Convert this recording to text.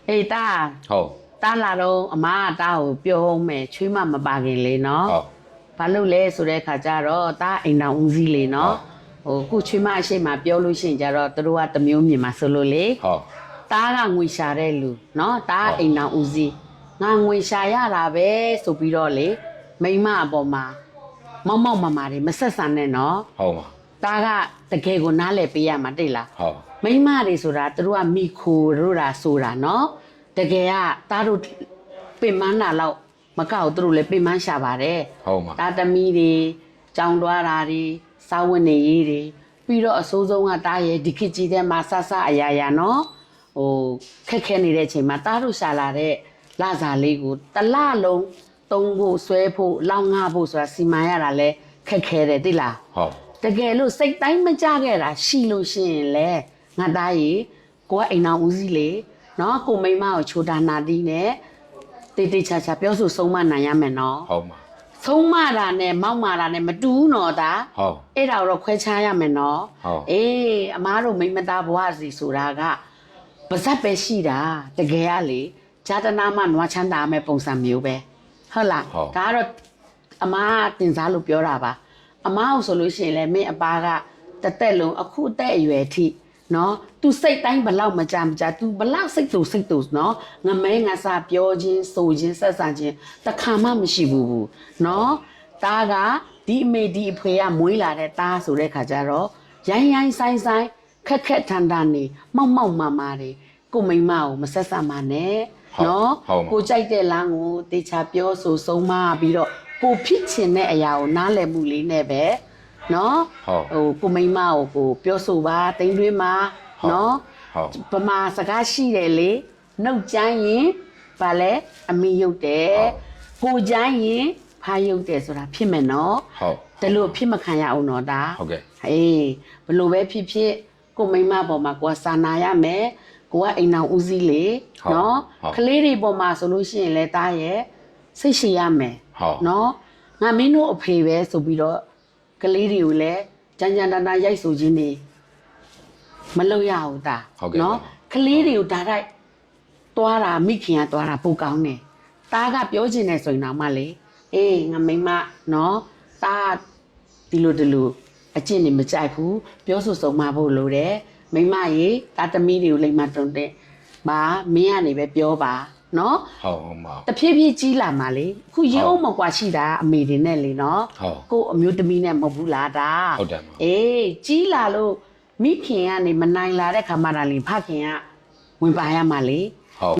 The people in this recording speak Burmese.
အေးတာဟုတ်တာလာတော့အမကတာကိုပြောမယ်ချွေးမမပါခင်လေနော်ဟုတ်ဘာလို့လဲဆိုတဲ့ခါကျတော့တာအိမ်တော်ဦးစီးလေနော်ဟိုခုချွေးမအရှိမပြောလို့ရှိရင်ကျတော့တို့ကတမျိုးမြင်မှာဆိုလို့လေဟုတ်တာကငွေရှာတဲ့လူနော်တာအိမ်တော်ဦးစီးငါငွေရှာရတာပဲဆိုပြီးတော့လေမိမအပေါ်မှာမောက်မောက်မမာတွေမဆက်ဆံနဲ့နော်ဟုတ်ပါတာကတကယ်ကိုနားလဲပေးရမှာတိတ်လားဟုတ်မိမတွေဆိုတာတို့ကမိခိုတို့တာဆိုတာနော်တကယ်ကတားတို့ပင်မနာလောက်မကောက်တို့လည်းပင်မရှာပါတယ်ဟုတ်ပါတာသမီးတွေကြောင်တွားတာတွေစာဝတ်နေရေးတွေပြီးတော့အစိုးဆုံးကတားရဲ့ဒီခေတ်ကြီးထဲမှာဆဆအရာရာနော်ဟိုခက်ခဲနေတဲ့အချိန်မှာတားတို့ရှာလာတဲ့လစာလေးကိုတလလုံးသုံးဖို့ဆွဲဖို့လောင်းငါဖို့ဆိုတာစီမံရတာလဲခက်ခဲတယ်တိလားဟုတ်တကယ်လို့စိတ်တိုင်းမကြခဲ့တာရှိလို့ရှိရင်လေငါသားကြီးကိုကအိမ်တော်ဦးစီးလေနော်ကိုမိမကိုချိုတာနာတီးနဲ့တေးတေးချာချာပြောဆိုဆုံးမနိုင်ရမယ်နော်ဟုတ်ပါဆုံးမတာနဲ့မောက်မာတာနဲ့မတူဘူးနော်ဒါဟုတ်အဲ့ဒါတော့ခွဲခြားရမယ်နော်ဟုတ်အေးအမားတို့မိမသားဘဝစီဆိုတာကပါဇက်ပဲရှိတာတကယ်ကလေဇာတနာမနွားချမ်းသာမဲ့ပုံစံမျိုးပဲဟုတ်လားဒါကတော့အမားတင်စားလို့ပြောတာပါအမားကိုဆိုလို့ရှိရင်လည်းမင်းအပါကတသက်လုံးအခုအသက်အရွယ်အထိနော် तू စိတ်တိုင်းဘလောက်မကြမကြ तू ဘလောက်စိတ်တူနော်ငမဲငါစာပြောခြင်းဆိုခြင်းဆက်ဆံခြင်းတခါမှမရှိဘူးနော်တားကဒီအမေဒီအဖေကမွေးလာတဲ့တားဆိုတဲ့ခါကျတော့ရိုင်းရိုင်းဆိုင်ဆိုင်ခက်ခက်ထန်ထန်နေမောက်မောက်မာမာတွေကိုမိမကိုမဆက်ဆံပါနဲ့နော်ကိုကြိုက်တဲ့လမ်းကိုတေချာပြောဆိုဆုံးမပြီးတော့ကိုဖြစ်ချင်တဲ့အရာကိုနားလည်မှုလေးနဲ့ပဲနော်ဟိုကိုမိမကိုပြောဆိုပါတိမ်တွင်းမှာနော်ပမာစကားရှိတယ်လေနှုတ်ကြမ်းရင်ဗာလဲအမိရုပ်တယ်ကိုကြမ်းရင်ဖားရုပ်တယ်ဆိုတာဖြစ်မယ်နော်ဟုတ်ဒါလို့ဖြစ်မခံရအောင်တော့ဒါဟုတ်ကဲ့အေးဘလို့ပဲဖြစ်ဖြစ်ကိုမိမပေါ်မှာကိုကစာနာရမယ်ကိုကအိမ်အောင်ဦးစီးလေနော်ကလေးတွေပေါ်မှာဆိုလို့ရှိရင်လဲတားရဲ့စိတ်ရှိရမယ်နော်ငါမင်းတို့အဖေပဲဆိုပြီးတော့ကလေးတွေကိုလည်းကြမ်းကြမ်းတမ်းတမ်းရိုက်ဆိုခြင်းနေမလုပ်ရဘူးတာနော်ကလေးတွေကိုဒါတိုက်သွားတာမိခင်ကသွားတာပိုကောင်းတယ်တားကပြောချင်တယ်ဆိုရင်တော့မှလေအေးငါမိမနော်တားဒီလိုအကျင့်နေမကြိုက်ဘူးပြောဆိုဆုံးမဖို့လိုတယ်မိမရေတားသမီးတွေကိုလိမ္မာတုံတဲ့ပါမင်းကနေပဲပြောပါနော်ဟုတ်ပါတဖြည်းဖြည်းကြီးလာမှလေခုရေအောင်မကွာရှိတာအမေတွေနဲ့လေနော်ကိုအမျိုးသမီးနဲ့မဟုတ်ဘူးလားဒါဟုတ်တယ်အေးကြီးလာလို့မိခင်ကနေမနိုင်လာတဲ့ခါမှတာလေဖခင်ကဝင်ပါရမှလေဟုတ်